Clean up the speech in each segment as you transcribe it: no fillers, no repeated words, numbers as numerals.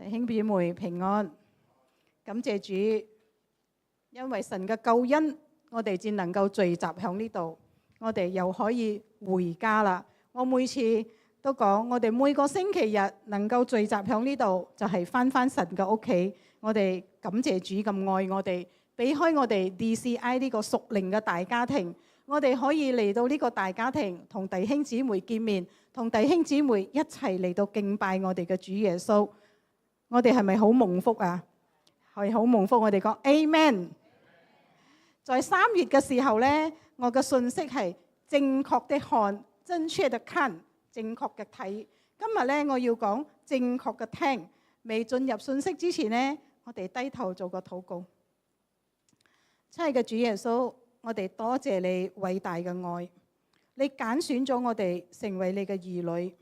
弟兄姊妹平安，感謝主，因為神嘅救恩，我哋至能夠聚集喺呢度，我哋又可以回家啦。我每次都講，我哋每個星期日能夠聚集喺呢度，就係返神嘅屋企。我哋感謝主咁愛我哋，俾開我哋 DCI 呢個屬靈嘅大家庭，我哋可以嚟到呢個大家庭，同弟兄姊妹見面，同弟兄姊妹一齊嚟到敬拜我哋嘅主耶穌。我哋係咪好蒙福啊？係好蒙福，我哋講 Amen。在3月嘅時候呢，我嘅信息係正確的看，正確的看，正確嘅睇。今日呢，我要講正確嘅聽。未進入信息之前呢，我哋低頭做個禱告。親愛嘅主耶穌，我哋多謝你偉大嘅愛，你揀選咗我哋成為你嘅兒女。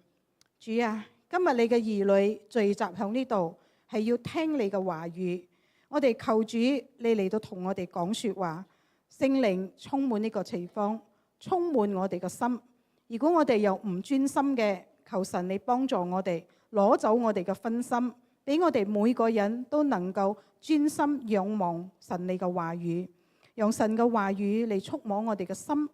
主啊，今日你嘅兒女聚集喺呢度，係要聽你嘅話語。我哋求主，你嚟到同我哋講說話，聖靈充滿呢個地方，充滿我哋嘅心。如果我哋又唔專心嘅，求神你幫助我哋，攞走我哋嘅分心，俾我哋每個人都能夠專心仰望神你嘅話語，用神嘅話語嚟觸摸我哋嘅心，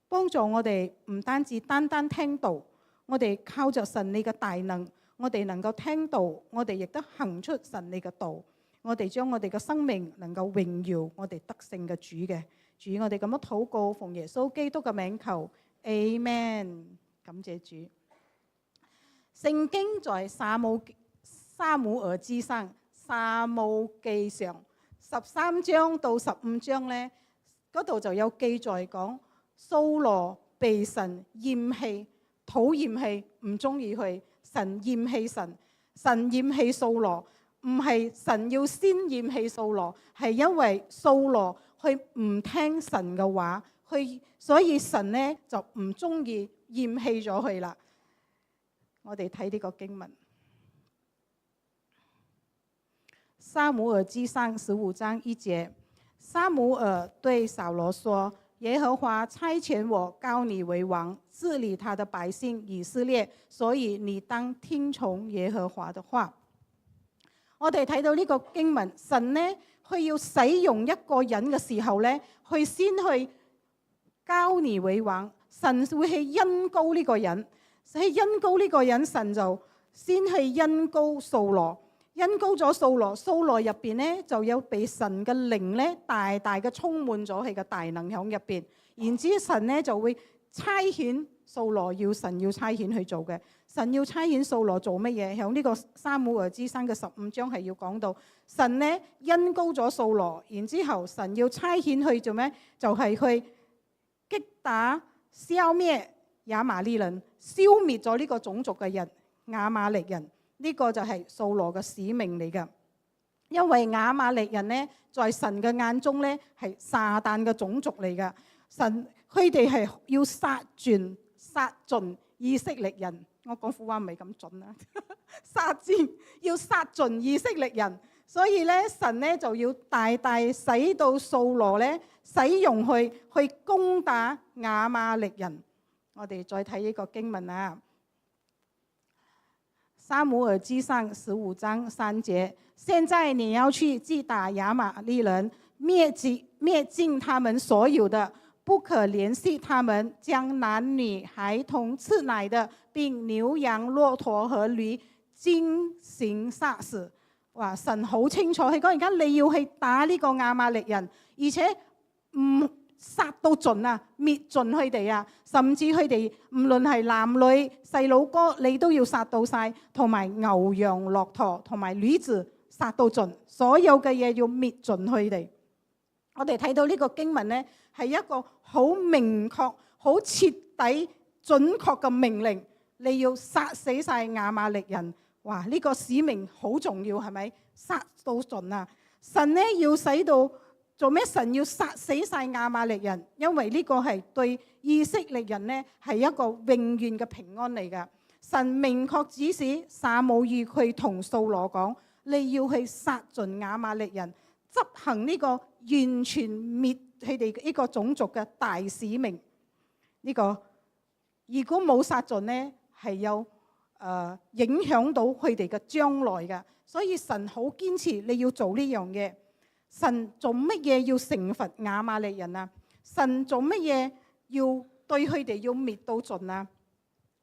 幫助我哋唔單止單單聽道，我哋靠着神你嘅大能，我哋能夠聽道，我哋亦都行出神你嘅道，我哋將我哋嘅生命能夠榮耀我哋得勝嘅主嘅主。我哋咁樣禱告，奉耶穌基督嘅名求 Amen。 感謝主。聖經在撒母耳記上，撒母記上13章到15章呢，嗰度就有記載講掃羅被神厭棄，討厭棄，唔中意佢。神厭棄神厭棄掃羅，唔係神要先厭棄掃羅，係因為掃羅佢唔聽神嘅話，所以神呢就唔中意，厭棄咗佢啦。我哋睇呢個經文，撒母耳記上15章1節，撒母耳對掃羅說：耶和華差遣我膏你為王，治理他的百姓以色列，所以你當聽從耶和華的話。我哋睇到呢個經文，神呢佢要使用一個人嘅時候呢，佢先去膏你為王，神會去恩膏呢個人，去恩膏呢個人，神就先去恩膏掃羅。恩膏咗掃羅，掃羅入邊呢就有被神嘅靈呢大大嘅充滿咗佢嘅大能響入邊，然之神呢就會差遣掃羅，神要差遣去做嘅。神要差遣掃羅做乜嘢？響呢個撒母耳記上嘅15章係要講到神呢恩膏咗掃羅，然之後神要差遣去做咩？就係去擊打消滅亞瑪力人，消滅咗呢個種族嘅人亞瑪力人。呢個就係掃羅嘅使命嚟㗎，因為亞瑪力人呢，在神嘅眼中呢，係撒旦嘅種族嚟㗎。神佢哋係要殺盡以色列人。我講苦話唔係咁準啦，要殺盡以色列人。所以咧，神咧就要大大使到掃羅咧使用去攻打亞瑪力人。我哋再睇呢個經文啊。撒母耳記上15章3節，現在你要去擊打亞瑪力人，滅盡他們所有的，不可憐惜他們，將男女孩童吃奶的，並牛羊駱駝和驢盡行殺死。哇！神好清楚，佢講而家你要去打呢個亞瑪力人，而且唔殺到盡啊，滅盡佢哋啊，甚至佢哋唔論係男女細佬哥，你都要殺到晒，同埋牛羊駱駝同埋驢子殺到盡，所有嘅嘢要滅盡佢哋。我哋睇到呢個經文呢，係一個好明確、好徹底、準確嘅命令，你要殺死晒亞瑪力人。哇！呢個使命好重要，係咪？殺到盡啊！神呢要使到做咩？神要殺死晒亞瑪力人，因為呢個係對以色列人呢係一個永遠嘅平安嚟㗎。神明確指示撒母耳佢同掃羅講：你要去殺盡亞瑪力人，執行呢個完全滅佢哋呢個種族嘅大使命。呢個如果冇殺盡呢，係有影響到佢哋嘅將來㗎。所以神好堅持你要做呢樣嘢。神做乜嘢要懲罰亞瑪力人啊？神做乜嘢要對佢哋要滅到盡啊？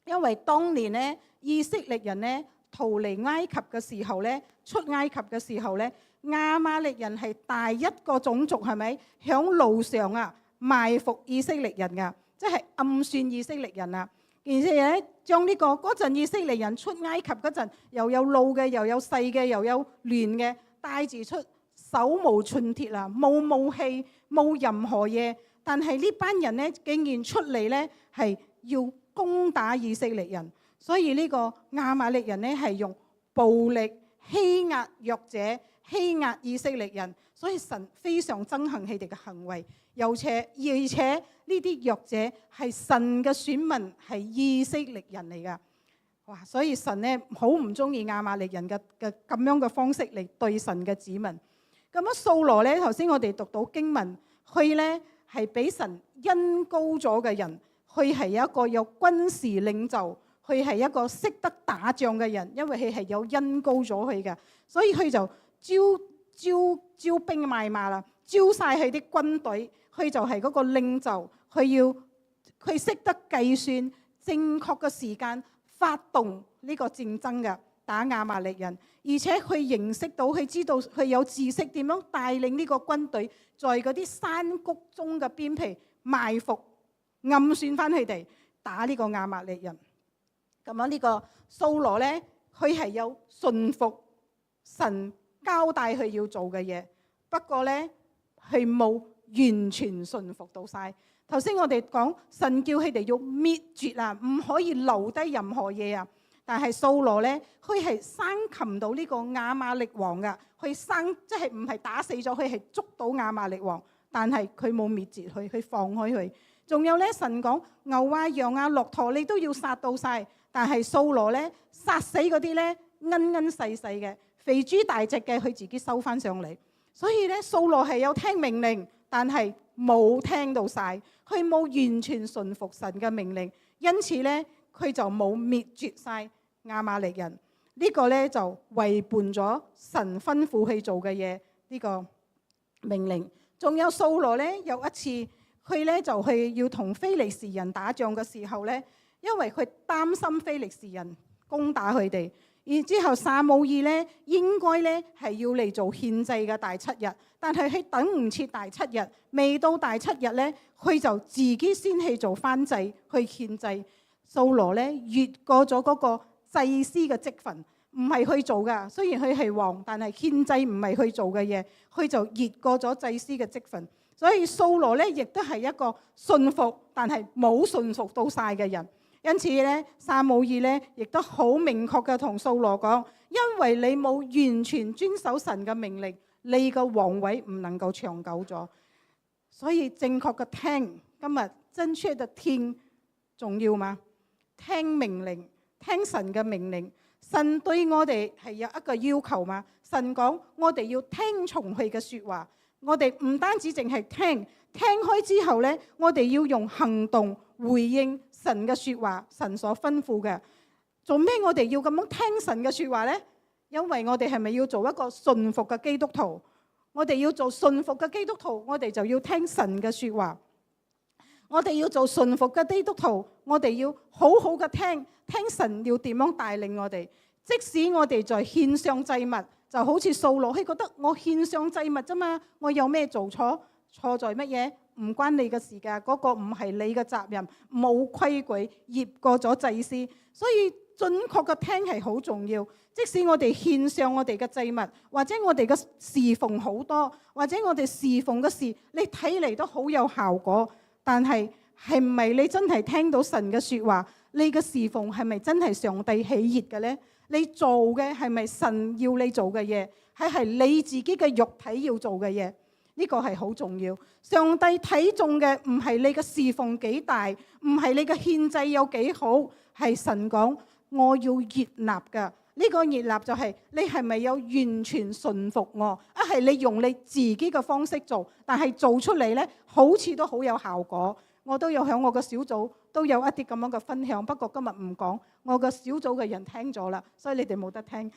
因為當年咧，以色列人咧逃離埃及嘅時候咧，出埃及嘅時候咧，亞瑪力人係第一個種族，係咪響路上啊埋伏以色列人啊？即係暗算以色列人啊！而且咧將呢個嗰陣以色列人出埃及嗰陣，又有老嘅，又有細嘅，又有亂嘅，帶住出手無寸鐵啊，冇武器，冇任何嘢。但係呢班人咧竟然出嚟咧係要攻打以色列人，所以呢個亞瑪力人咧係用暴力欺壓弱者，欺壓以色列人，所以神非常憎恨佢哋嘅行為。而且呢啲弱者係神嘅選民，係以色列人嚟噶。哇！所以神咧好唔中意亞瑪力人嘅咁樣嘅方式嚟對神嘅子民。咁樣掃羅咧，頭先我哋讀到經文，佢咧係俾神恩膏咗嘅人，佢係一個有軍事領袖，佢係一個識得打仗嘅人，因為佢係有恩膏咗佢嘅，所以佢就招兵買馬啦，招晒佢啲軍隊，佢就係嗰個領袖，佢識得計算正確嘅時間發動呢個戰爭嘅，打亞瑪力人，而且佢認識到，佢知道佢有知識點樣帶領呢個軍隊在嗰啲山谷中嘅邊皮埋伏，暗算翻佢哋打呢個亞瑪力人。咁樣呢個掃羅咧，佢係有順服神交代佢要做嘅嘢，不過咧佢冇完全順服到晒。頭先我哋講神叫佢哋要滅絕啊，唔可以留低任何嘢啊。但係掃羅咧，佢係生擒到呢個亞瑪力王噶，佢即係唔係打死咗，佢係捉到亞瑪力王，但係佢冇滅絕佢，佢放開佢。仲有咧，神講牛啊、羊啊、駱駝你都要殺到晒，但係掃羅咧殺死嗰啲咧奀奀細細嘅肥豬大隻嘅，佢自己收翻上嚟。所以咧，掃羅係有聽命令，但係冇聽到晒，佢冇完全順服神嘅命令，因此咧佢就冇滅絕晒亞瑪力人。呢個咧就違叛咗神吩咐佢做嘅嘢，呢個命令。仲有掃羅咧，有一次佢咧就係要同非利士人打仗嘅時候咧，因為佢擔心非利士人攻打佢哋，然之後撒母耳咧應該咧係要嚟做獻祭嘅第7日，但係佢等唔切第7日，未到第7日咧，佢就自己先去做燔祭去獻祭。掃羅咧越過咗嗰個祭司嘅職分，唔係去做噶。雖然佢係王，但係獻祭唔係去做嘅嘢，佢就越過咗祭司嘅職分。所以掃羅咧亦都係一個信服，但係冇信服到晒嘅人。因此咧，撒母耳咧亦都好明確嘅同掃羅講，因為你冇完全遵守神嘅命令，你個皇位唔能夠長久咗。所以正確嘅聽，今日正確嘅聽重要嗎？聽命令，聽神嘅命令。神對我哋係有一個要求嘛？神講我哋要聽從佢嘅說話，我哋唔單止淨係聽開之後呢，我哋要用行動回應神嘅說話，神所吩咐嘅。做咩我哋要咁樣聽神嘅說話呢？因為我哋係咪要做一個順服嘅基督徒？我哋要做順服嘅基督徒，我哋就要聽神嘅說話。我哋要做順服嘅基督徒，我哋要好好嘅聽神要點樣帶領我哋。即使我哋在獻上祭物，就好似掃羅，佢覺得我獻上祭物啫嘛，我有咩做錯？錯在乜嘢？唔關你嘅事㗎，嗰個唔係你嘅責任，冇規矩，越過咗祭司。所以準確嘅聽係好重要。即使我哋獻上我哋嘅祭物，或者我哋嘅侍奉好多，或者我哋侍奉嘅事，你睇嚟都好有效果。但係係唔係你真係聽到神嘅說話？你嘅侍奉係咪真係上帝喜悅嘅呢？你做嘅係咪神要你做嘅嘢？係你自己嘅肉體要做嘅嘢？呢個係好重要。上帝睇重嘅唔係你嘅侍奉幾大，唔係你嘅獻祭有幾好，係神講我要悅納㗎。呢個悅納就係你係咪有完全順服我？係你用你自己嘅方式做，但係做出嚟呢，好似都好有效果。我都有喺我個小組都有一啲咁樣嘅分享，不過今日唔講，我個小組嘅人聽咗啦，所以你哋冇得聽。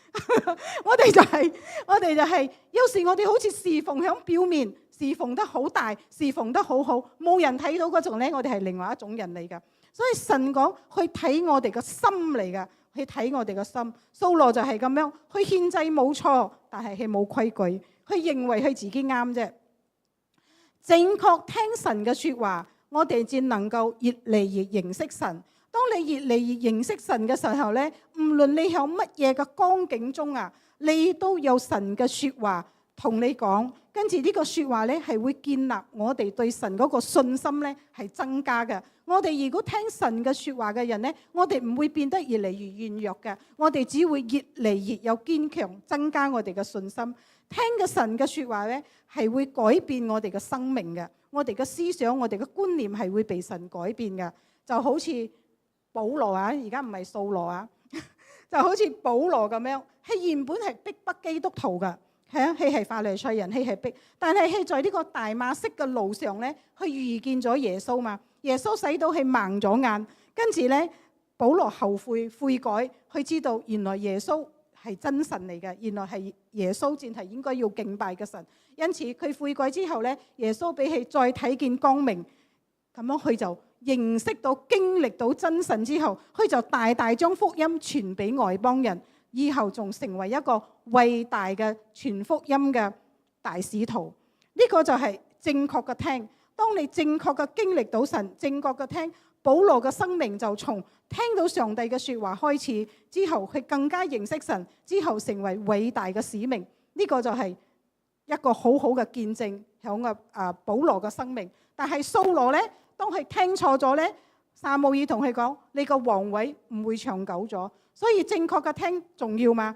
我哋就係，有時我哋好似侍奉響表面，侍奉得好大，侍奉得好好，冇人睇到嗰種咧，我哋係另外一種人嚟噶。所以神講去睇我哋嘅心嚟噶，去睇我哋嘅心。掃羅就係咁樣，佢獻祭冇錯，但係佢冇規矩，佢認為佢自己啱啫。正確聽神嘅說話，我哋至能夠越嚟越認識神。當你越嚟越認識神嘅時候咧，唔論你喺乜嘢嘅光景中啊，你都有神嘅說話同你講，跟住呢個說話咧係會建立我哋對神嗰個信心咧係增加嘅。我哋如果聽神嘅說話嘅人咧，我哋唔會變得越嚟越軟弱嘅，我哋只會越嚟越有堅強，增加我哋嘅信心。聽嘅神嘅說話咧，係會改變我哋嘅生命嘅，我哋嘅思想、我哋嘅觀念係會被神改變嘅。就好似保羅啊，而家唔係掃羅啊，就好似保羅咁樣，佢原本係逼迫基督徒噶，佢係法利賽人，佢係逼，但係佢在呢個大馬色嘅路上咧，佢遇見咗耶穌嘛，耶穌使到佢盲咗眼，跟住咧保羅後悔悔改，佢知道原來耶穌係真神嚟嘅，原來係耶穌先係應該要敬拜嘅神。因此佢悔改之後咧，耶穌俾佢再睇見光明，咁樣佢就認識到經歷到真神之後，佢就大大將福音傳俾外邦人，以後仲成為一個偉大嘅傳福音嘅大使徒。呢個就係正確嘅聽。當你正確嘅經歷到神，正確嘅聽，保羅嘅生命就從聽到上帝嘅說話開始，之後佢更加認識神，之後成為偉大嘅使命。呢個就係一個好好嘅見證響個保羅嘅生命。但係掃羅咧，當佢聽錯咗咧，撒母耳同佢講：你個皇位唔會長久咗。所以正確嘅聽重要嘛，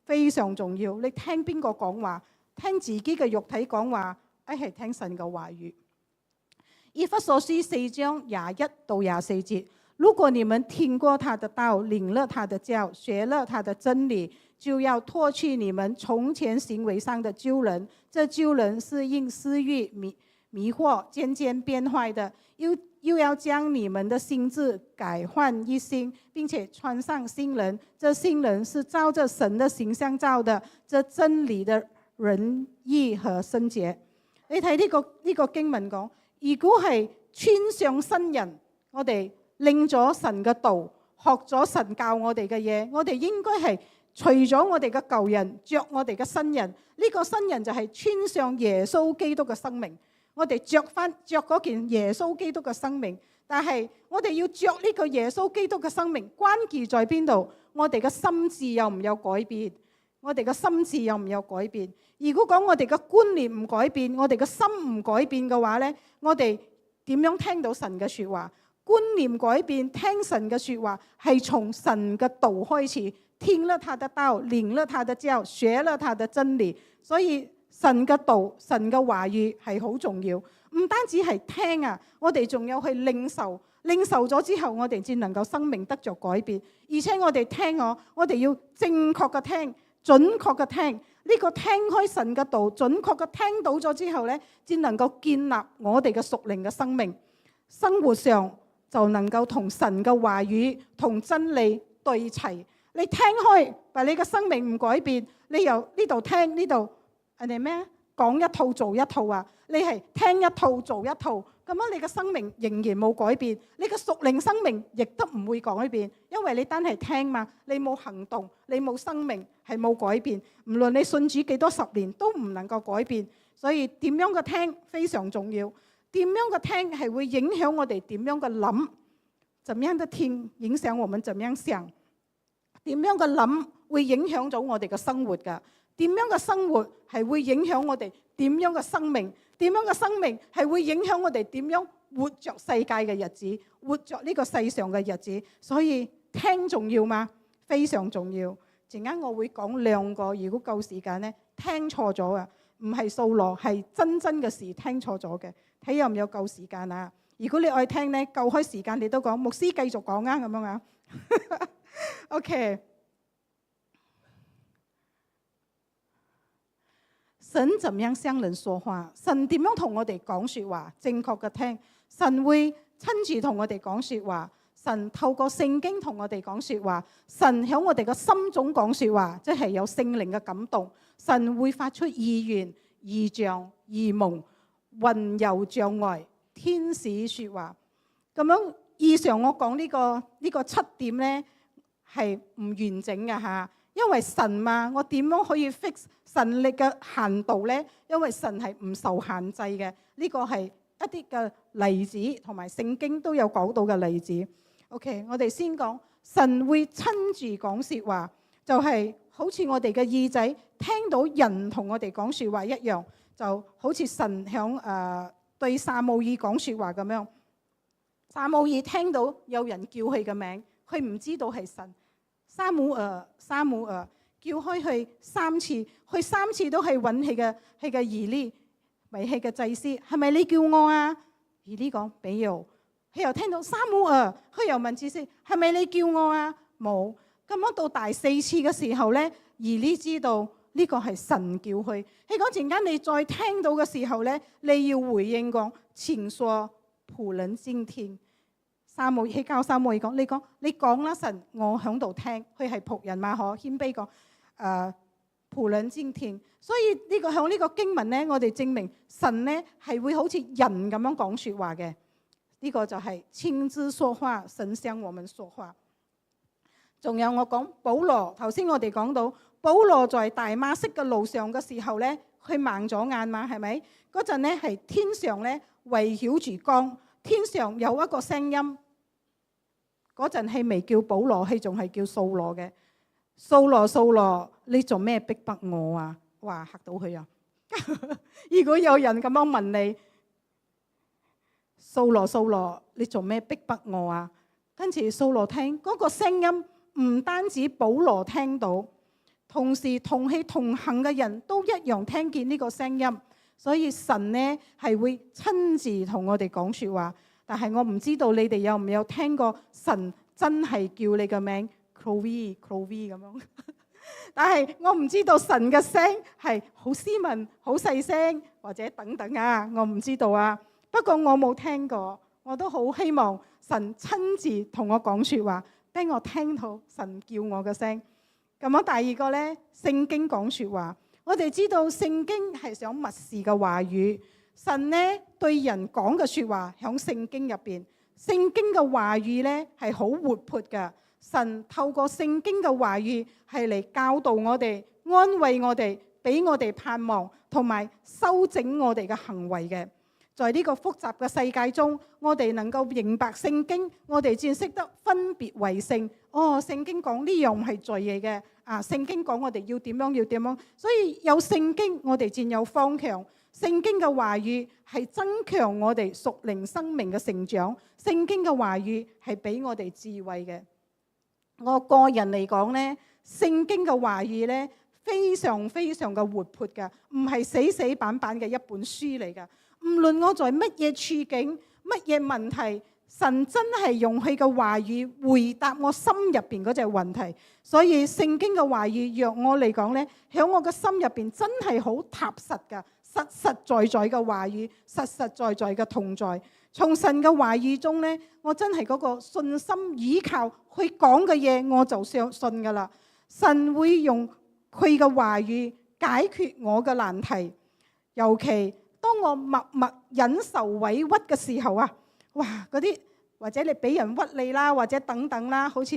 非常重要。你聽邊個講話？聽自己嘅肉體講話，係聽神嘅話語。以弗所書4章21到24節，如果你們聽過他的道，領了他的教，學了他的真理，就要脫去你們從前行為上的舊人。這舊人是因私欲迷惑，漸漸變壞的。又要將你們的心志改換一新，並且穿上新人。這新人是照着神的形象造的，這真理的仁義和聖潔。你睇呢個經文講，如果係穿上新人，我哋領咗神嘅道，學咗神教我哋嘅嘢，我哋應該係除咗我哋嘅舊人，着我哋嘅新人。呢個新人就係穿上耶穌基督嘅生命。我哋着嗰件耶穌基督嘅生命，但係我哋要着呢個耶穌基督嘅生命，關鍵在邊度？我哋嘅心智有唔有改變？我哋嘅心智有唔有改變？如果講我哋嘅觀念唔改變，我哋嘅心唔改變嘅話呢，我哋點樣聽到神嘅說話？觀念改變，聽神嘅說話係從神嘅道開始，聽了他的道，領了他的教，學了他的真理。所以神嘅道、神嘅話語係好重要，唔單止係聽啊，我哋仲有去領受，領受咗之後，我哋先能夠生命得着改變。而且我哋聽我哋要正確嘅聽，準確嘅聽。呢個聽開神嘅道，準確嘅聽到咗之後呢，先能夠建立我哋嘅屬靈嘅生命，生活上就能夠同神嘅話語同真理對齊。你聽開，但你嘅生命唔改變，你由呢度聽呢度，人哋咩講一套做一套啊？你係聽一套做一套，咁樣你嘅生命仍然冇改變，你嘅屬靈生命亦都唔會改變，因為你單係聽嘛，你冇行動，你冇生命，係冇改變。無論你信主幾多十年，都唔能夠改變。所以點樣嘅聽非常重要，點樣嘅聽係會影響我哋點樣嘅諗，怎樣的聽影響我們怎樣想，點樣嘅諗會影響咗我哋嘅生活㗎。點樣嘅生活係會影響我哋點樣嘅生命？點樣嘅生命係會影響我哋點樣活着世界嘅日子，活着呢個世上嘅日子？所以聽重要嗎？非常重要。陣間我會講2個，如果夠時間呢，聽錯咗啊，唔係掃羅，係真嘅事聽錯咗嘅。睇有唔有夠時間啊？如果你愛聽呢，夠開時間你都講，牧師繼續講啊，咁樣啊。OK。神怎樣向人說話？神點樣同我哋講說話？正確嘅聽，神會親自同我哋講說話，神透過聖經同我哋講說話，神喺我哋嘅心中講說話，即係有聖靈嘅感動。神會發出異言、異象、異夢、魂遊象外、天使說話。咁樣以上我講呢個7點呢，係唔完整嘅嚇，因為神嘛，我點樣可以 fix 神力嘅限度呢？因為神係唔受限制嘅，呢個係一啲嘅例子，同埋聖經都有講到嘅例子。OK， 我哋先講神會親自講説話，就係好似我哋嘅耳仔聽到人同我哋講説話一樣，就好似神響對撒母耳講説話咁樣。撒母耳聽到有人叫佢嘅名，佢唔知道係神。撒母耳叫開佢3次，佢3次都係揾佢嘅兒呢，為佢嘅祭司，係咪你叫我啊？兒呢講俾又，佢又聽到撒母耳，佢又問祭司，係咪你叫我啊？冇。咁樣到第4次嘅時候咧，兒呢知道呢個係神叫佢。佢講陣間你再聽到嘅時候咧，你要回應講，請說僕人敬聽。撒母耳教撒母耳講，你講啦，神，我響度聽。佢係僕人嘛，可謙卑講僕人敬聽。所以呢個響呢個經文咧，我哋證明神咧係會好似人咁樣講説話嘅。呢個就係親自說話，神向我們說話。仲有我講保羅，頭先我哋講到保羅在大馬色嘅路上嘅時候咧，佢盲咗眼嘛，係咪？嗰陣咧係天上咧圍繞住光，天上有一個聲音。嗰陣係未叫保羅，係仲係叫掃羅嘅。掃羅，掃羅，你做咩逼迫我啊？哇，嚇到佢啊！如果有人咁樣問你，掃羅，掃羅，你做咩逼迫我啊？跟住掃羅聽嗰個聲音，唔單止保羅聽到，同時同佢同行嘅人都一樣聽見呢個聲音。所以神呢係會親自同我哋講説話。但係我唔知道你哋有唔有聽過神真係叫你嘅名 Chloe 咁樣。但係我唔知道神嘅聲係好斯文、好細聲或者等等啊，我唔知道啊。不過我冇聽過，我都好希望神親自同我講説話，俾我聽到神叫我嘅聲。咁樣第二個呢，聖經講説話，我哋知道聖經係想默示嘅話語。神呢對人講嘅説話喺聖經入邊，聖經嘅話語呢係好活潑嘅。神透過聖經嘅話語係嚟教導我哋、安慰我哋、俾我哋盼望，同埋修整我哋嘅行為嘅。在呢個複雜嘅世界中，我哋能夠明白聖經，我哋先識得分別為聖。哦，聖經講呢樣唔係罪嚟嘅，聖經講我哋要點樣，所以有聖經我哋先有方向。聖經嘅話語係增強我哋屬靈生命嘅成長，聖經嘅話語係俾我哋智慧嘅。我個人嚟講呢，聖經嘅話語呢，非常非常嘅活潑嘅，唔係死死板板嘅一本書嚟嘅。唔論我在乜嘢處境、乜嘢問題，神真係用佢嘅話語回答我心入邊嗰隻問題。所以聖經嘅話語，若我嚟講呢，喺我嘅心入邊真係好踏實㗎。實實在在嘅話語，實實在在嘅同在。從神嘅話語中呢，我真係嗰個信心依靠佢講嘅嘢，我就相信噶啦。神會用佢嘅話語解決我嘅難題。尤其當我默默忍受委屈嘅時候啊，哇！嗰啲或者你俾人屈你啦，或者等等啦，好似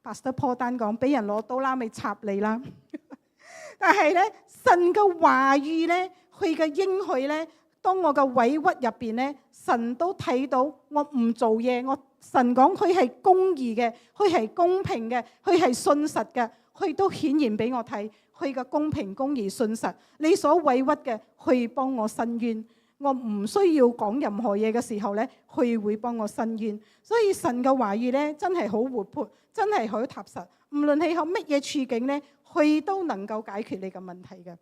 Pastor Paul 丹講，俾人攞刀啦，咪插你啦。但係咧，神嘅話語咧，佢嘅應許咧，當我嘅委屈入邊咧，神都睇到我唔做嘢。神講佢係公義嘅，佢係公平嘅，佢係信實嘅，佢都顯現俾我睇，佢嘅公平、公義、信實。你所委屈嘅，佢幫我伸冤。我唔需要講任何嘢嘅時候咧，佢會幫我伸冤。所以神嘅話語咧，真係好活潑，真係好踏實。唔論你喺乜嘢處境咧，佢都能夠解決你嘅問題嘅。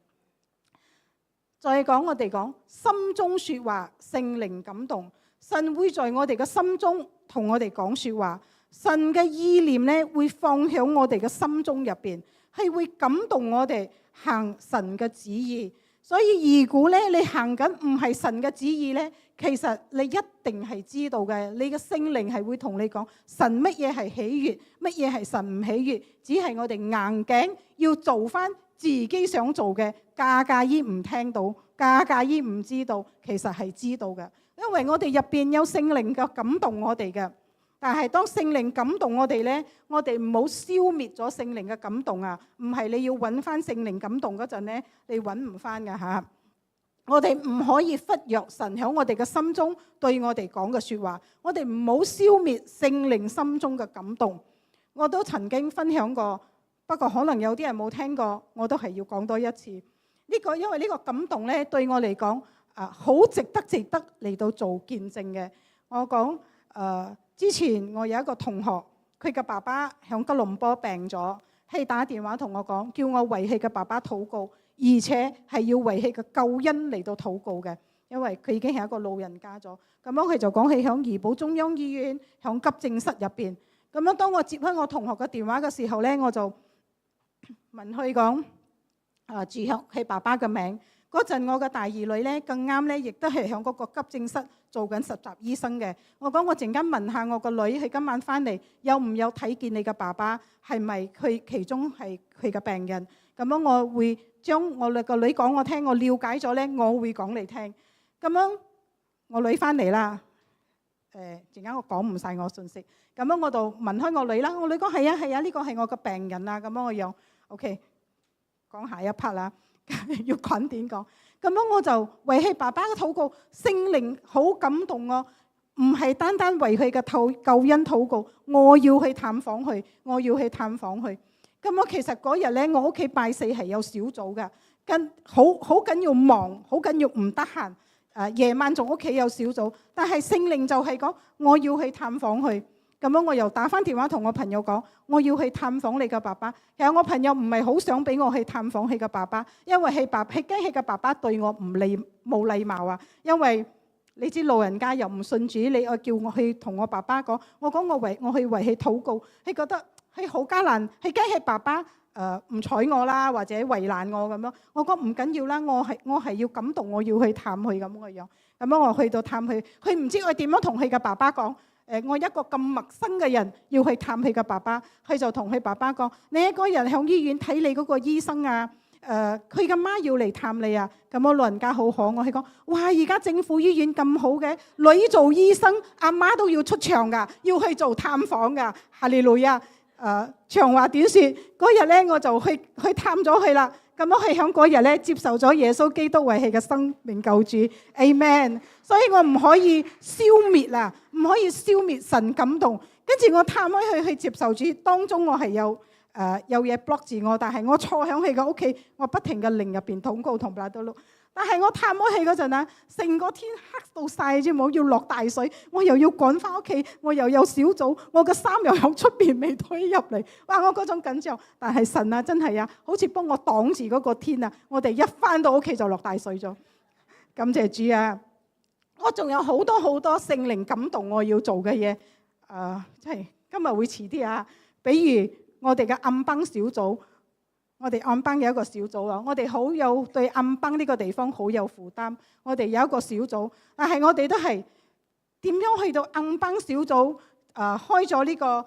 再講我哋講心中說話，聖靈感動，神會在我哋嘅心中同我哋講說話。神嘅意念咧會放響我哋嘅心中入邊，係會感動我哋行神嘅旨意。所以如果咧你行緊唔係神嘅旨意咧，其實你一定係知道嘅。你嘅聖靈係會同你講神乜嘢係喜悅，乜嘢係神唔喜悅。只係我哋硬頸要做翻自己想做嘅，假意唔聽到，假意唔知道，其實係知道嘅。因為我哋入邊有聖靈嘅感動我哋嘅。但係當聖靈感動我哋咧，我哋唔好消滅咗聖靈嘅感動啊！唔係你要揾翻聖靈感動嗰陣咧，你揾唔翻㗎嚇。我哋唔可以忽略神喺我哋嘅心中對我哋講嘅説話。我哋唔好消滅聖靈心中嘅感動。我都曾經分享過，不過可能有啲人冇聽過，我都係要講多一次。因為呢個感動咧，對我嚟講好值得嚟到做見證嘅。我講之前我有一個同學，佢嘅爸爸響吉隆坡病咗，係打電話同我講，叫我為佢嘅爸爸禱告，而且係要為佢嘅救恩嚟到禱告嘅，因為佢已經係一個老人家咗。咁樣佢就講起響怡保中央醫院響急症室入邊。咁樣當我接開我同學嘅電話嘅時候咧，我就問佢講住響佢爸爸嘅名。嗰陣我嘅大兒女咧更啱咧，亦都係響嗰個急症室做緊實習醫生嘅。我講我陣間問下我個女，佢今晚翻嚟有唔有睇見你嘅爸爸？係咪佢其中係佢嘅病人？咁樣我會將我哋個女講我聽，我了解咗咧，我會講你聽。咁樣我女翻嚟啦，陣間我講唔晒我信息。咁樣我就問開我女啦，我女講係啊，呢個係我嘅病人啊。咁樣我又 OK 講下一 part 啦。要趕點講，咁樣我就為佢爸爸嘅禱告，聖靈好感動我，唔係單單為佢嘅救恩禱告，我要去探訪佢，咁我其實嗰日咧，我屋企拜四係有小組嘅，好緊要忙，好緊要唔得閒，夜晚仲屋企有小組，但係聖靈就係講我要去探訪佢。咁樣我又打翻電話同我朋友講，我要去探訪你嘅爸爸。其實我朋友唔係好想俾我去探訪佢嘅爸爸，因為佢驚佢嘅爸爸對我冇禮貌啊。因為你知老人家又唔信主，你我叫我去同我爸爸講，我去為佢禱告，佢覺得佢好艱難，佢驚佢爸爸唔睬我啦，或者為難我咁樣。我講唔緊要啦，我係要感動，我要去探佢咁嘅樣。咁樣我去到探佢，佢唔知我點樣同佢嘅爸爸講。我一個咁陌生嘅人要去探佢嘅爸爸，佢就同佢爸爸講：你一個人喺醫院睇你嗰個醫生啊，佢嘅媽要嚟探你啊。咁我老人家好可愛，佢講：哇！而家政府醫院咁好嘅，女做醫生，阿媽都要出場噶，要去做探訪噶。哈利路亞！長話短説，嗰日咧我就去探咗佢啦。咁我係響嗰日咧接受咗耶穌基督為佢嘅生命救主 ，Amen。所以我唔可以消滅神感動。跟住我探開佢去接受主，當中我係有嘢 block 住我，但係我坐響佢嘅屋企，我不停嘅靈入邊禱告同布拉多祿。但係我探開佢嗰陣啊，成個天黑到晒啫，冇要落大水，我又要趕翻屋企，我又有小組，我嘅衫又響出邊未推入嚟，哇！我嗰種緊張，但係神啊，真係啊，好似幫我擋住嗰個天啊！我哋一翻到屋企就落大水咗，感謝主啊！我仲有好多聖靈感動我要做嘅嘢，即係今日會遲啲啊！比如我哋嘅暗幫小組。我哋暗幫有一個小組啊，我哋好有對暗幫呢個地方好有負擔。我哋有一個小組，但係我哋都係點樣去到暗幫小組？開咗呢個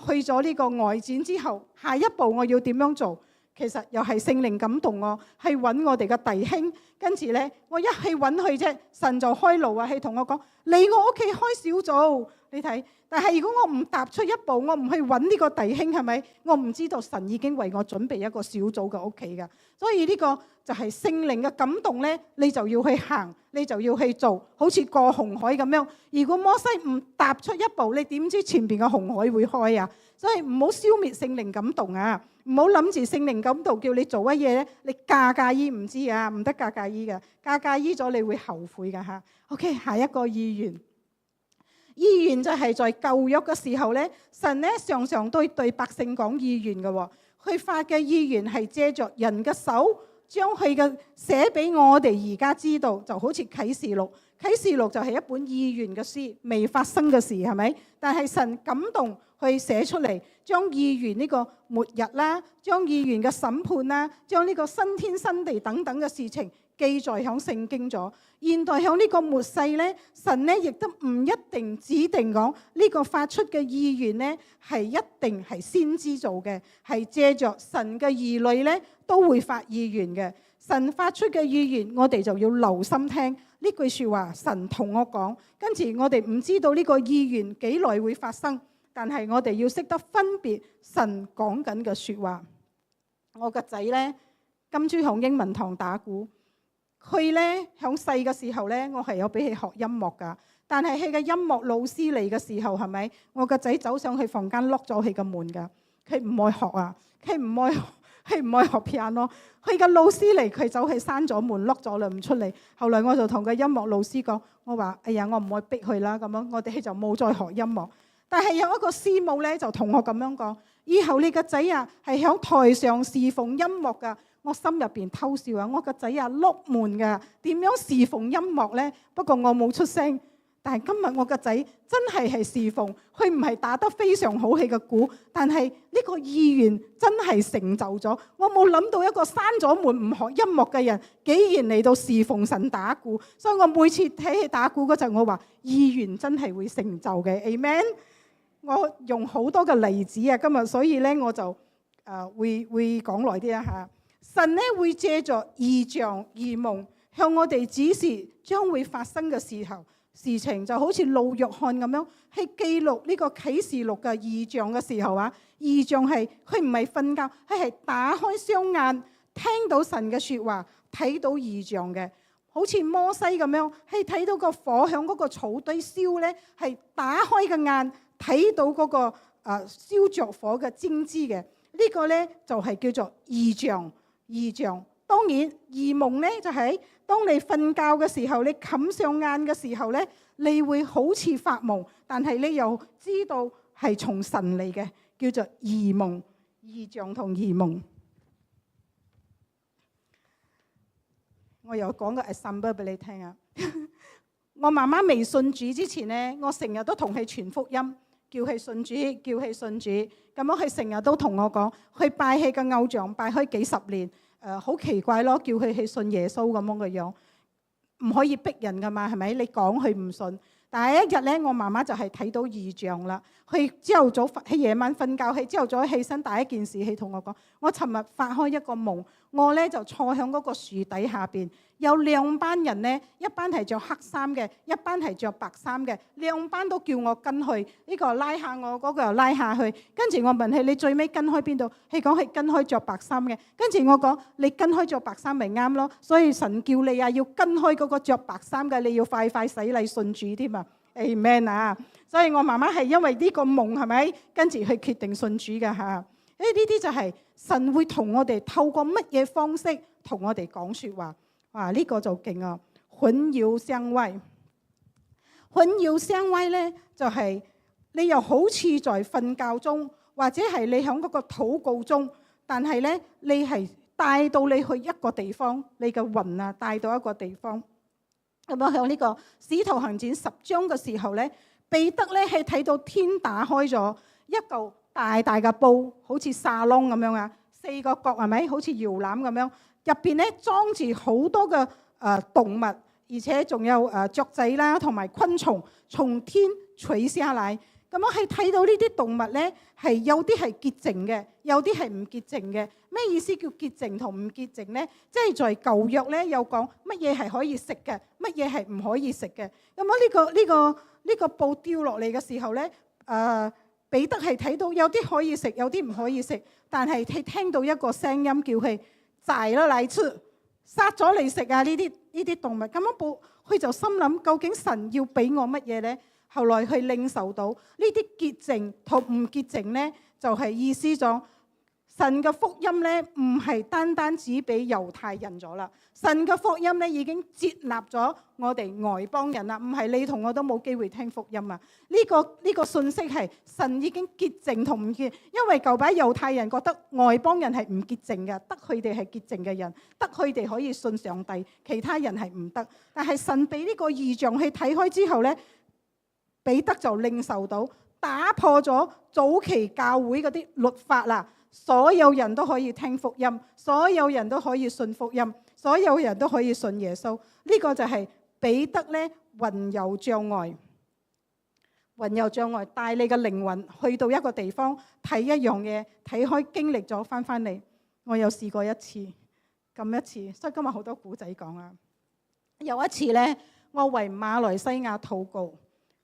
去咗呢個外展之後，下一步我要點樣做？其實又係聖靈感動我，係揾我哋嘅弟兄。跟住咧，我一去揾佢啫，神就開路啊，係同我講嚟我屋企開小組。你睇，但係如果我唔踏出一步，我唔去揾呢個弟兄，係咪？我唔知道神已經為我準備一個小組嘅屋企噶。所以呢個就係聖靈嘅感動咧，你就要去行，你就要去做，好似過紅海咁樣。如果摩西唔踏出一步，你點知前邊嘅紅海會開啊？所以唔好消滅聖靈感動啊！唔好諗住聖靈感動叫你做乜嘢咧，你介意唔知啊？唔得介意嘅，介意咗你會後悔噶吓。OK， 下一個意願。意願就係在舊約嘅時候咧，神咧常常都對百姓講意願嘅。佢發嘅意願係借着人嘅手將佢嘅寫俾我哋而家知道，就好似啟示錄。啟示錄就係一本意願嘅書，未發生嘅事係咪？但係神感動去寫出嚟，將異象呢個末日啦，將異象嘅審判啦，將呢個新天新地等等嘅事情記載喺聖經咗。現代喺呢個末世咧，神咧亦都唔一定指定講呢個發出嘅異象咧係一定係先知做嘅，係借着神嘅兒女咧都會發異象嘅。神發出嘅異象，我哋就要留心聽呢句説話。神同我講，跟住我哋唔知道呢個異象幾耐會發生，但係我哋要識得分別神講緊嘅説話。我個仔咧，金珠響英文堂打鼓。佢咧響細嘅時候咧，我係有俾佢學音樂噶。但係佢嘅音樂老師嚟嘅時候，係咪我個仔走上去房間 lock 咗佢嘅門噶？佢唔愛學啊，佢唔愛學 piano。佢嘅老師嚟，佢走去閂咗門 lock 咗啦，唔出嚟。後來我就同個音樂老師講，我話：哎呀，我唔會逼佢啦。咁樣我哋就冇再學音樂。但係有一個師母咧，就同我咁樣講：以後你個仔啊，係響台上侍奉音樂噶。我心入邊偷笑啊！我個仔啊碌門噶，點樣侍奉音樂呢？不過我冇出聲。但係今日我個仔真係侍奉，佢唔係打得非常好氣嘅鼓，但係呢個意願真係成就咗。我冇諗到一個閂咗門唔學音樂嘅人，竟然嚟到侍奉神打鼓。所以我每次睇佢打鼓嗰陣，我話意願真係會成就嘅。Amen。我用好多嘅例子啊，今日所以咧我就會講耐啲啊嚇。神咧會借助異象、異夢向我哋指示將會發生嘅事情，就好似路約翰咁樣，去記錄呢個啟示錄嘅異象嘅時候啊。異象係佢唔係瞓覺，佢係打開雙眼，聽到神嘅説話，睇到異象嘅。好似摩西咁樣，係睇到個火響嗰個草堆燒咧，係打開個眼睇到嗰個燒着火嘅精枝嘅。呢個咧就係叫做異象。異象，當然異夢咧就係當你瞓覺嘅時候，你冚上眼嘅時候咧，你會好似發夢，但係你又知道係從神嚟嘅，叫做異夢。異象同異夢，我又講個 example 俾你聽啊。我媽媽未信主之前咧，我成日都同佢傳福音，叫佢信主，叫佢信主。咁樣佢成日都同我講，佢拜佢嘅偶像拜開幾十年，好奇怪咯，叫佢去信耶穌咁樣嘅樣，唔可以逼人噶嘛，係咪？你講佢唔信，但係一日咧，我媽媽就係睇到異象啦。佢朝頭早喺夜晚瞓覺，佢朝頭早起身第一件事，佢同我講：我尋日發開一個夢，我咧就坐喺嗰個樹底下邊，有兩班人咧，一班係着黑衫嘅，一班係着白衫嘅，兩班都叫我跟去，呢個拉下我，嗰個又拉下去。跟住我問佢：你最尾跟開邊度？佢講係跟開着白衫嘅。跟住我講：你跟開着白衫咪啱咯。所以神叫你啊，要跟開嗰個着白衫嘅，你要快快洗禮信主添啊！Amen 啊！所以我媽媽係因為呢個夢係咪跟住去決定信主嘅嚇？呢啲就係神會同我哋透過乜嘢方式同我哋講説話。哇！呢個就勁啊！魂遊相威，魂遊相威咧就係你又好似在瞓覺中，或者係你喺嗰個禱告中，但係咧你係帶到你去一個地方，你嘅魂啊帶到一個地方。咁樣喺呢個使徒行傳10章嘅時候咧，彼得咧係睇到天打開咗一嚿大大嘅煲，好似沙窿咁樣啊，4個角係咪？好似搖籃咁樣，入邊咧裝住好多嘅動物，而且仲有雀仔啦，同埋昆蟲從天垂下來。咁樣係睇到呢啲動物咧，係有啲係潔淨嘅，有啲係唔潔淨嘅。咩意思叫潔淨同唔潔淨咧？即係在舊約咧有講乜嘢係可以食嘅，乜嘢係唔可以食嘅。咁樣呢個布掉落嚟嘅時候咧，彼得係睇到有啲可以食，有啲唔可以食。但係佢聽到一個聲音叫佢宰啦嚟出，殺咗嚟食啊！呢啲動物咁樣佢就心諗究竟神要俾我乜嘢咧？後來佢領受到呢啲潔淨同唔潔淨咧，就係意思咗神嘅福音咧，唔係單單只俾猶太人咗啦。神嘅福音咧已經接納咗我哋外邦人啦，唔係你同我都冇機會聽福音啊！呢個信息係神已經潔淨同唔潔，因為舊擺猶太人覺得外邦人係唔潔淨嘅，得佢哋係潔淨嘅人，得佢哋可以信上帝，其他人係唔得。但係神俾呢個異象去睇開之後咧，彼得就領受到打破咗早期教會嗰啲律法啦，所有人都可以聽福音，所有人都可以信福音，所有人都可以信耶穌。呢個就係彼得咧魂遊障礙，魂遊障礙帶你嘅靈魂去到一個地方睇一樣嘢，睇開經歷咗翻嚟。我有試過一次咁一次，所以今日好多古仔講啊。有一次咧，我為馬來西亞禱告，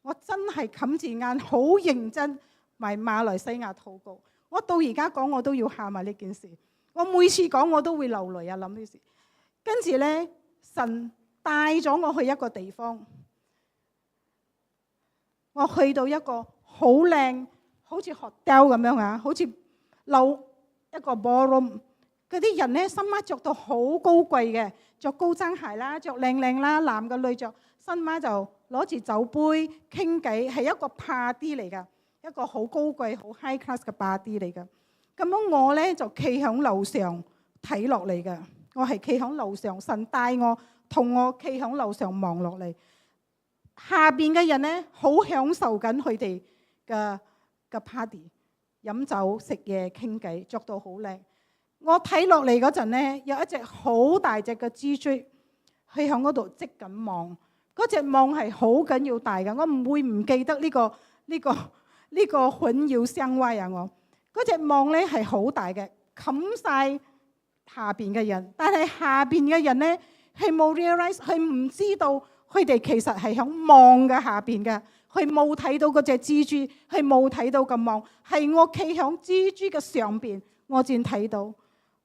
我真係冚住眼好認真為馬來西亞禱告。我到而家講我都要喊埋呢件事，我每次講我都會流淚啊，諗呢事。跟住咧，神帶咗我去一個地方，我去到一個好靚，好似 hotel 咁樣啊，好似樓一個 ballroom。嗰啲人咧，新媽着到好高貴嘅，着高踭鞋啦，着靚靚啦，男嘅女着，新媽就攞住酒杯傾偈，係一個 party 嚟㗎，一個好高貴、好 high class 嘅 party 嚟㗎。咁樣我咧就企喺樓上睇落嚟㗎，我係企喺樓上，神帶我同我企喺樓上望落嚟，下邊嘅人咧好享受緊佢哋嘅 party， 飲酒食嘢傾偈，着到好靚。我睇落嚟嗰陣咧，有一隻好大隻嘅蜘蛛，佢喺嗰度織緊網。嗰隻網係好緊要大嘅，我唔會唔記得呢個混要相歪啊！我嗰隻網咧係好大嘅，冚晒下邊嘅人。但係下邊嘅人咧係冇 realize， 佢唔知道佢哋其實係喺網嘅下邊嘅，佢冇睇到嗰隻蜘蛛，佢冇睇到個網，係我企喺蜘蛛嘅上邊，我先睇到。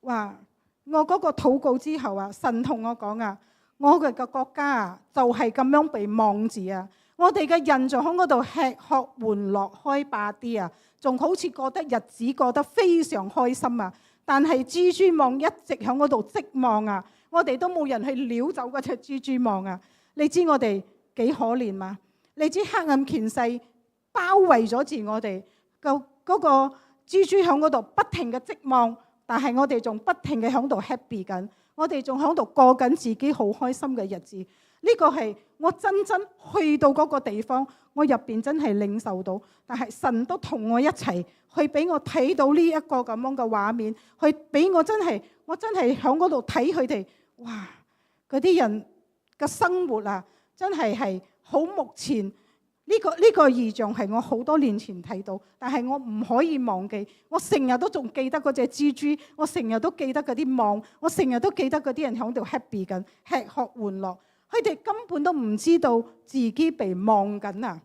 哇！我嗰個禱告之後啊，神同我講啊，我哋嘅國家啊，就係咁樣被網住啊！我哋嘅人仲喺嗰度吃喝玩樂開party啊，仲好似過得日子過得非常開心啊！但係蜘蛛網一直喺嗰度織網啊，我哋都冇人去撩走嗰隻蜘蛛網啊！你知我哋幾可憐嘛？你知黑暗權勢包圍咗住我哋，嗰個蜘蛛喺嗰度不停嘅織網。但係我哋仲不停嘅喺度 happy 緊，我哋仲喺度過緊自己好開心嘅日子。呢個係我真去到嗰個地方，我入邊真係領受到。但係神都同我一齊去俾我睇到呢一個咁樣嘅畫面，去俾我真係喺嗰度睇佢哋。哇！嗰啲人嘅生活啊，真係好目前。呢個異象係我好多年前睇到，但係我唔可以忘記。我成日都仲記得嗰隻蜘蛛，我成日都記得嗰啲網，我成日都記得嗰啲人喺度 happy 緊，吃喝玩樂。佢哋根本都唔知道自己被網緊啊！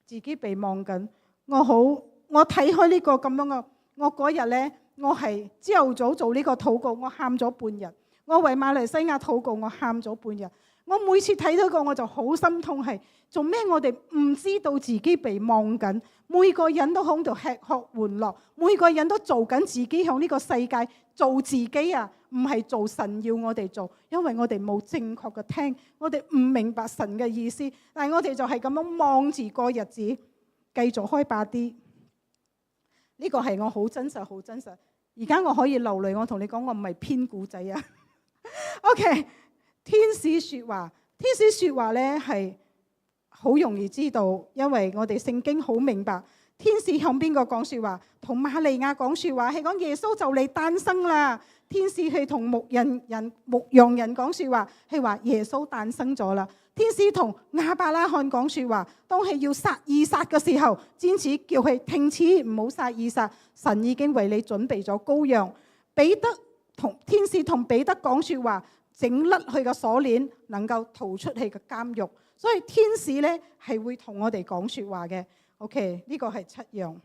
自己被網緊。我睇開呢個咁樣嘅，我嗰日呢，我係朝頭早做呢個禱告，我喊咗半日。我為馬來西亞禱告，我喊咗半日。我每次睇到個我就好心痛，係做咩我哋唔知道自己被網緊？每個人都喺度吃喝玩樂，每個人都做緊自己喺呢個世界做自己啊，唔係做神要我哋做，因為我哋冇正確嘅聽，我哋唔明白神嘅意思，但係我哋就係咁樣望住過日子，繼續開party。呢個係我好真實，好真實。而家我可以流淚，我同你講，我唔係編故仔啊。OK。天使說話，天使說話咧係好容易知道，因為我哋聖經好明白。天使向邊個講說話？同瑪利亞講說話，係講耶穌就嚟誕生啦。天使去同牧羊人講說話，係話耶穌誕生咗啦。天使同亞伯拉罕講說話，當係要殺以撒嘅時候，天使叫佢停止，唔好殺以撒，神已經為你準備咗羔羊。天使同彼得講說話，整甩佢嘅鎖鏈，能夠逃出去嘅監獄。所以天使咧係會同我哋講說話嘅。OK， 呢個係7樣。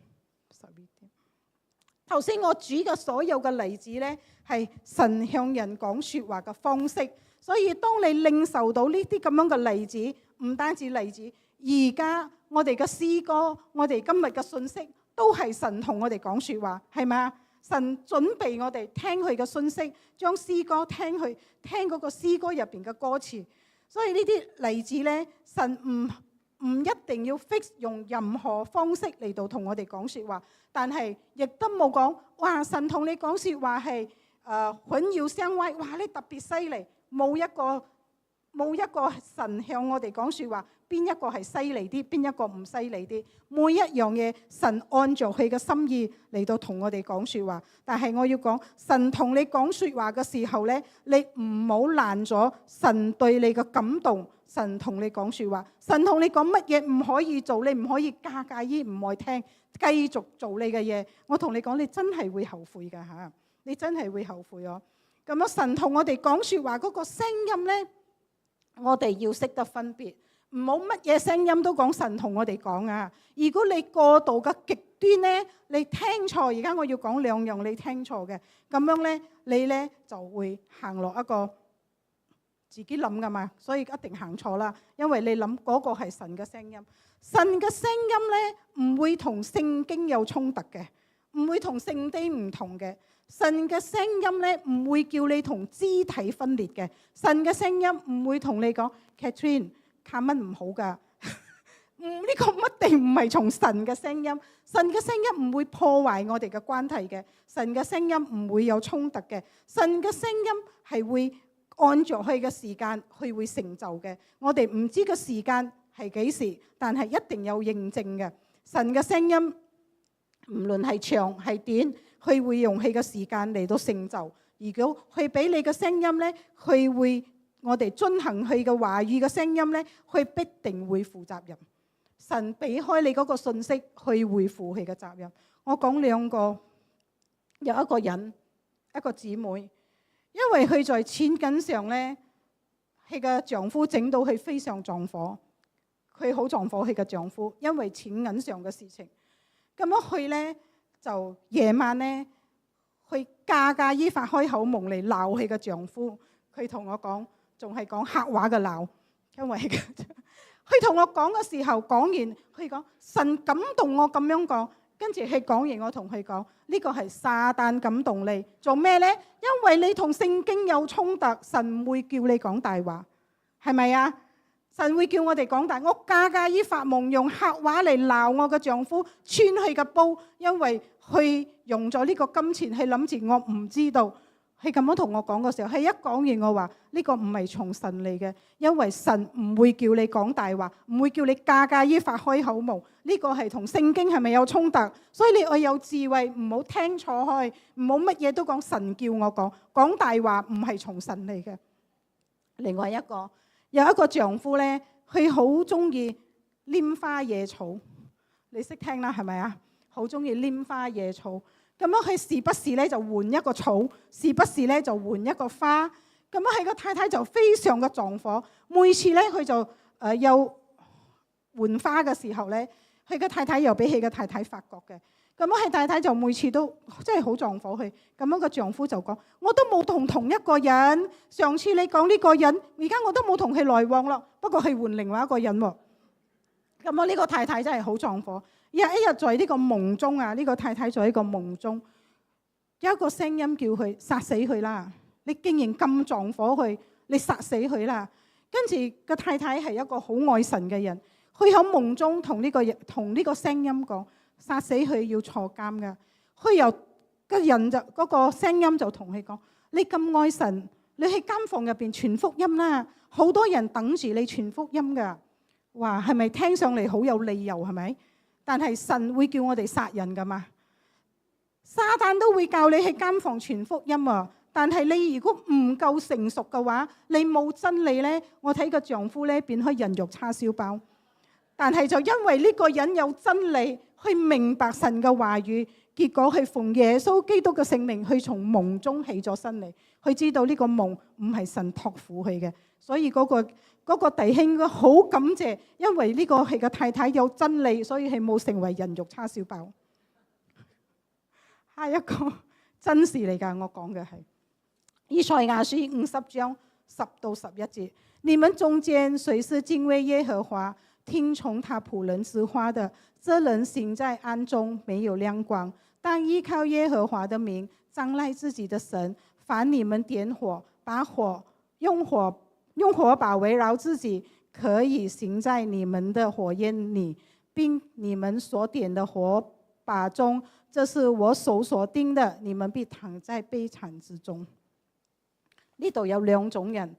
頭先我舉嘅所有嘅例子咧，係神向人講說話嘅方式。所以當你領受到呢啲咁樣嘅例子，唔單止例子，而家我哋嘅詩歌，我哋今日嘅信息，都係神同我哋講說話，係咪啊？神準備我哋聽佢嘅信息，將詩歌聽嗰個詩歌入邊嘅歌詞。所以呢啲例子咧，神唔一定要 fix 用任何方式嚟到同我哋講說話，但係亦都冇講哇，神同你講說話係混淆相歪，哇你特別犀利，冇冇一個神向我哋講說話，邊一個係犀利啲，邊一個唔犀利啲。每一樣嘢神按照佢嘅心意嚟到同我哋講說話。但係我要講，神同你講說話嘅時候呢，你唔好攔咗神對你嘅感動。神同你講說話，神同你講乜嘢唔可以做，你唔可以介意唔愛聽，繼續做你嘅嘢。我同你講，你真係會後悔㗎嚇，你真係會後悔哦。咁啊，神同我哋講說話嗰個聲音呢，我哋要識得分別，唔好乜嘢聲音都講神同我哋講啊。如果你過度嘅極端呢，你聽錯，而家我要講兩樣你聽錯嘅，咁樣呢，你呢就會行落一個自己諗噶嘛，所以一定行錯啦。因為你諗嗰個係神嘅聲音，神嘅聲音呢唔會同聖經有衝突嘅，唔會同聖經唔同嘅。神嘅聲音呢唔會叫你同肢體分裂嘅。神嘅聲音唔會同你講 Catherine 靠乜唔好噶，呢個一定唔係從神嘅聲音。神嘅聲音唔會破壞我哋嘅關係嘅，神嘅聲音唔會有衝突嘅。神嘅聲音係會按著佢嘅時間，佢會成就嘅。我哋唔知個時間係幾時，但係一定有認證嘅。神嘅聲音唔論係長係短，佢會用佢嘅時間嚟到成就。如果佢俾你嘅聲音呢，佢會我哋遵行佢嘅話語嘅聲音呢，佢必定會負責任。神俾開你嗰個信息，佢會負佢嘅責任。我講兩個，有一個人，一個姊妹。因為佢在錢銀上呢，佢嘅丈夫整到佢非常撞火，佢好撞火佢嘅丈夫，因為錢銀上嘅事情。咁樣佢呢，就夜晚呢，佢假意發開口夢嚟鬧佢嘅丈夫。佢同我講，仲係講黑話嘅鬧，因為佢同我講嘅時候講完，佢講神感動我咁樣講。跟住佢講完，我同佢講呢個係撒旦感動你做咩呢？因為你同聖經有衝突，神唔會叫你講大話，係咪啊？神會叫我哋講大話。我假意發夢用黑話嚟鬧我嘅丈夫，穿佢嘅煲，因為佢用咗呢個金錢，係諗住我唔知道。佢咁樣同我講嘅時候，佢一講完我話呢個唔係從神嚟嘅，因為神唔會叫你講大話，唔會叫你假意發開口夢。呢個係同聖經係咪有衝突？所以你要有智慧，唔好聽錯開，唔好乜嘢都講神叫我講，講大話唔係從神嚟嘅。另外一個有一個丈夫呢，佢好中意拈花惹草，你識聽啦係咪啊？好中意拈花惹草。咁樣佢時不時咧就換一個草，時不時咧就換一個花。咁樣佢個太太就非常嘅撞火。每次咧佢就又換花嘅時候咧，佢個太太又俾佢個太太發覺嘅。咁樣佢太太就每次都真係好撞火佢。咁樣個丈夫就講：我都冇同一個人。上次你講呢個人，而家我都冇同佢來往咯。不過佢換另外一個人喎。咁樣呢個太太真係好撞火。一日在呢個夢中啊，呢個太太在呢個夢中，有一個聲音叫佢殺死佢啦！你竟然咁撞火佢，你殺死佢啦！跟住個太太係一個好愛神嘅人，佢喺夢中同呢個聲音講：殺死佢要坐監噶。佢由個人就嗰個聲音就同佢講：你咁愛神，你喺監房入邊傳福音啦，好多人等住你傳福音噶。哇，係咪聽上嚟好有理由係咪？但係神會叫我哋殺人噶嘛？撒旦都會教你喺監房傳福音啊！但係你如果唔夠成熟嘅話，你冇真理呢，我睇個丈夫呢變開人肉叉燒包。但係就因為呢個人有真理，去明白神嘅話語，結果係奉耶穌基督嘅聖名，去從夢中起咗身嚟，佢知道呢個夢唔係神託付佢嘅，所以嗰個弟兄好感謝，因為呢個係個太太有真理，所以係冇成為人肉叉燒包。下一個真事嚟㗎，我講嘅係以賽亞書50章10到11節：你們中間誰是敬畏耶和華，聽從他僕人之話的，這人行在暗中，沒有亮光，但依靠耶和華的名，仗賴自己的神。凡你們點火，用火把圍繞自己，可以行在你們的火焰裏，並你們所點的火把中，這是我手所定的，你們必躺在悲慘之中。呢度有兩種人，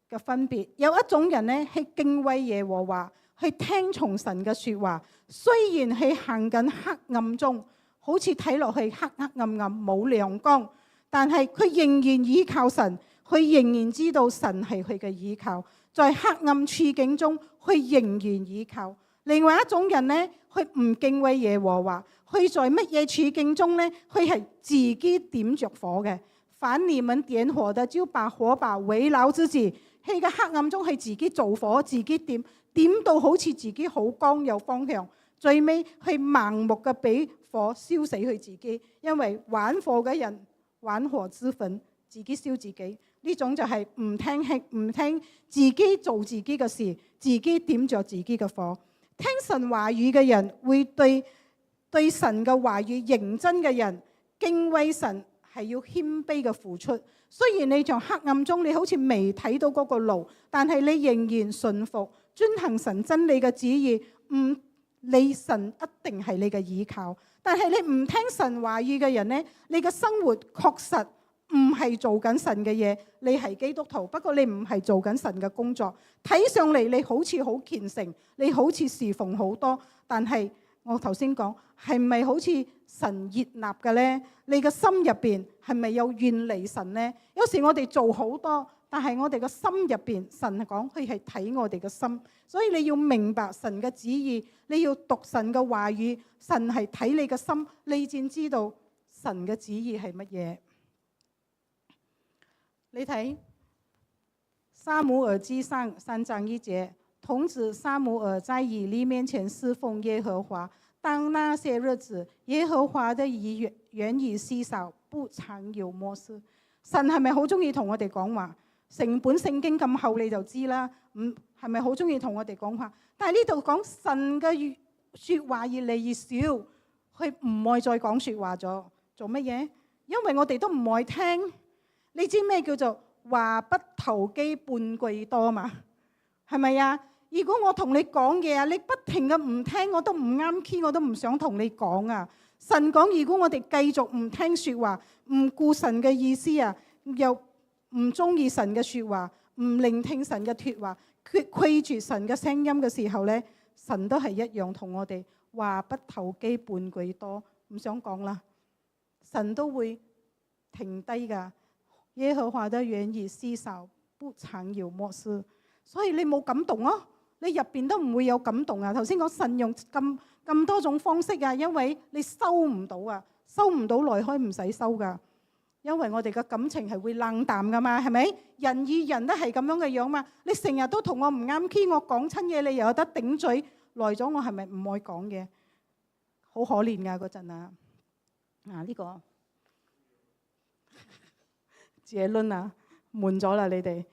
嘅分別。有一種人咧係敬畏耶和華，去聽從神嘅説話，雖然係行緊黑暗中，好似睇落去黑黑暗暗冇亮光，但係佢仍然倚靠神，佢仍然知道神係佢嘅倚靠，在黑暗處境中，佢仍然倚靠。另外一種人呢，佢唔敬畏耶和華，佢在乜嘢處境中呢？佢係自己點着火嘅。凡你們點火的，就把火把圍繞自己。喺個黑暗中係自己做火，自己點到好似自己好光有方向，最尾係盲目嘅俾火燒死佢自己。因為玩火嘅人玩火之焚，自己燒自己。呢種就係唔聽氣，唔聽自己做自己嘅事，自己點着自己嘅火。聽神話語嘅人，會對神嘅話語認真嘅人，敬畏神係要謙卑嘅付出。雖然你從黑暗中你好似未睇到嗰個路，但係你仍然順服，遵行神真理嘅旨意。你神一定係你嘅依靠。但係你唔聽神話語嘅人呢，你嘅生活確實唔係做緊神嘅嘢。你係基督徒，不過你唔係做緊神嘅工作。睇上嚟你好似好虔誠，你好似侍奉好多，但係我頭先講係咪好似神悅納嘅呢？你嘅心入邊係咪有遠離神呢？有時我哋做好多，但係我哋嘅心入邊，神講佢係睇我哋嘅心。所以你要明白神嘅旨意，你要讀神嘅話語，神係睇你嘅心，你先知道神嘅旨意係乜嘢。你睇撒母耳記上3章1節，童子撒母耳在以利面前侍奉耶和華。當那些日子，耶和華的義遠以稀少，不常有默示。神係咪好中意同我哋講話？成本聖經咁厚你就知啦。係咪好中意同我哋講話？但係呢度講神嘅説話越嚟越少，佢唔愛再講説話咗。做乜嘢？因為我哋都唔愛聽。你知咩叫做話不投機半句多嘛？係咪啊？如果我同你講嘢啊，你不停嘅唔聽，我都唔啱 key， 我都唔想同你講啊。神講，如果我哋繼續唔聽説話，唔顧神嘅意思啊，又唔中意神嘅説話，唔聆聽神嘅説話，拒絕神嘅聲音嘅時候呢，神都係一樣同我哋話不投機半句多，唔想講啦。神都會停低噶。耶和華的遠以稀少，不常有默示。所以你冇感動咯，你入邊都唔會有感動啊。頭先講神用咁多種方式啊，因為你收唔到啊，收唔到來開唔使收噶。因為我哋嘅感情係會冷淡噶嘛，係咪？人與人都係咁樣嘅樣嘛。你成日都同我唔啱 key， 我講親嘢你又有得頂嘴，耐咗我係咪唔愛講嘅？好可憐噶嗰陣啊！呢個結論啊，悶咗啦，你哋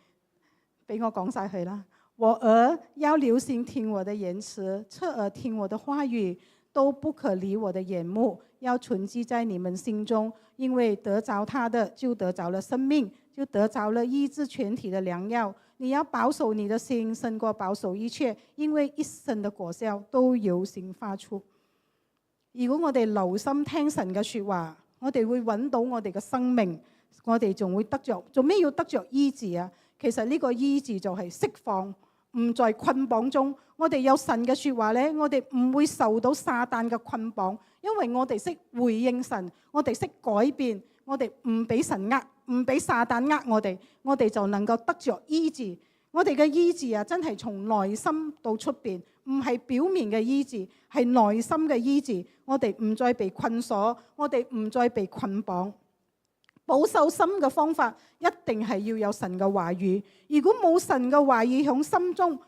俾我講晒佢啦。我兒要留心聽我的言辭，側耳聽我的話語，都不可離我的眼目，要存記在你們心中，因為得着他的，就得着了生命，就得着了醫治全體的良藥。你要保守你的心，勝過保守一切，因為一生的果效都由心發出。如果我哋留心聽神嘅說話，我哋會揾到我哋嘅生命，我哋仲會得着。做咩要得着醫治啊？其實呢個醫治就係釋放，唔在捆綁中。我哋有神嘅說話呢，我哋唔會受到撒旦嘅捆綁，因為我哋識回應神，我哋識改變，我哋唔俾神呃，唔俾撒旦呃我哋就能夠得着醫治。我哋嘅醫治啊，真係從內心到出邊，唔係表面嘅醫治，係內心嘅醫治。我哋唔再被困鎖，我哋唔再被捆綁。保守心嘅方法一定係要有神嘅話語。如果冇神嘅話語響心中，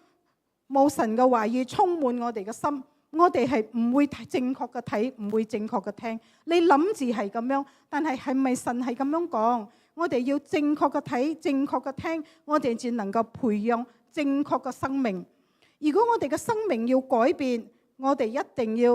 冇神嘅話語充滿我哋嘅心，我哋係唔會正確嘅睇，唔會正確嘅聽。你諗住係咁樣，但係係咪神係咁樣講？我哋要正確嘅睇，正確嘅聽，我哋先能夠培養正確嘅生命。如果我哋嘅生命要改變，我哋一定要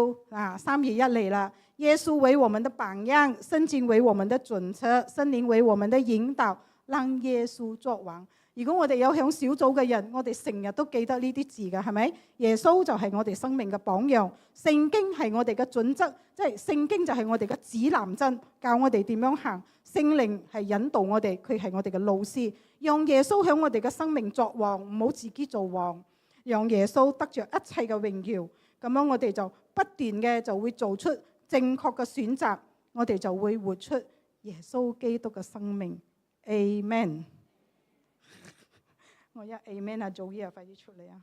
3月1嚟啦。耶穌為我們的榜樣，聖經為我們的準則，聖靈為我們的引導，讓耶穌作王。如果我哋有響小組嘅人，我哋成日都記得呢啲字㗎，係咪？耶穌就係我哋生命嘅榜樣，聖經係我哋嘅準則，即係聖經就係我哋嘅指南針，教我哋點樣行。聖靈係引導我哋，佢係我哋嘅老師。讓耶穌喺我哋嘅生命作王，唔好自己做王，讓耶穌得着一切嘅榮耀。咁樣我哋就不斷嘅就會做出正確嘅選擇，我哋就會活出耶穌基督嘅生命。Amen。我一 Amen 啊，早啲快啲出嚟啊！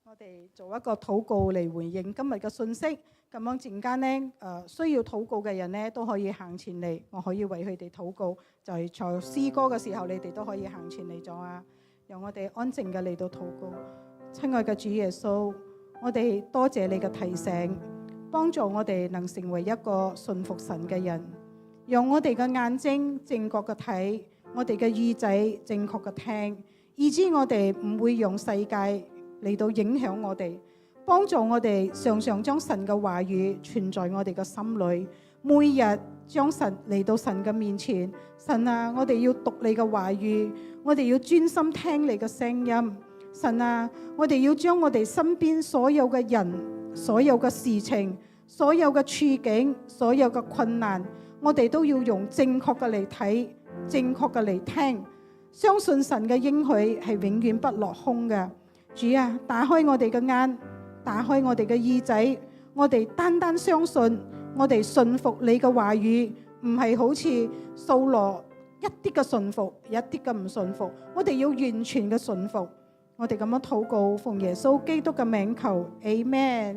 我哋做一個禱告嚟回應今日嘅信息。咁樣陣間呢，需要禱告嘅人呢都可以行前嚟，我可以為佢哋禱告。就係在詩歌嘅時候，你哋都可以行前嚟咗啊！讓我哋安靜嘅嚟到禱告。親愛嘅主耶穌，我哋多謝你嘅提醒，幫助我哋能成為一個信服神嘅人。讓我哋嘅眼睛正確嘅睇，我哋嘅耳仔正確嘅聽，以致我哋唔會用世界嚟到影響我哋，幫助我哋常常將神嘅話語存在我哋嘅心裏，每日將神嚟到神嘅面前。神啊，我哋要讀你嘅話語，我哋要專心聽你嘅聲音。神啊，我哋要將我哋身邊所有嘅人、所有嘅事情、所有嘅處境、所有嘅困難，我哋都要用正確嘅嚟睇，正確嘅嚟聽，相信神嘅應許係永遠不落空嘅。主啊，打開我哋嘅眼，打開我哋嘅耳仔，我哋單單相信，我哋信服你嘅話語，唔係好似掃羅一啲嘅信服，一啲嘅唔信服，我哋要完全嘅信服。我哋咁樣禱告，奉耶穌基督嘅名求，Amen。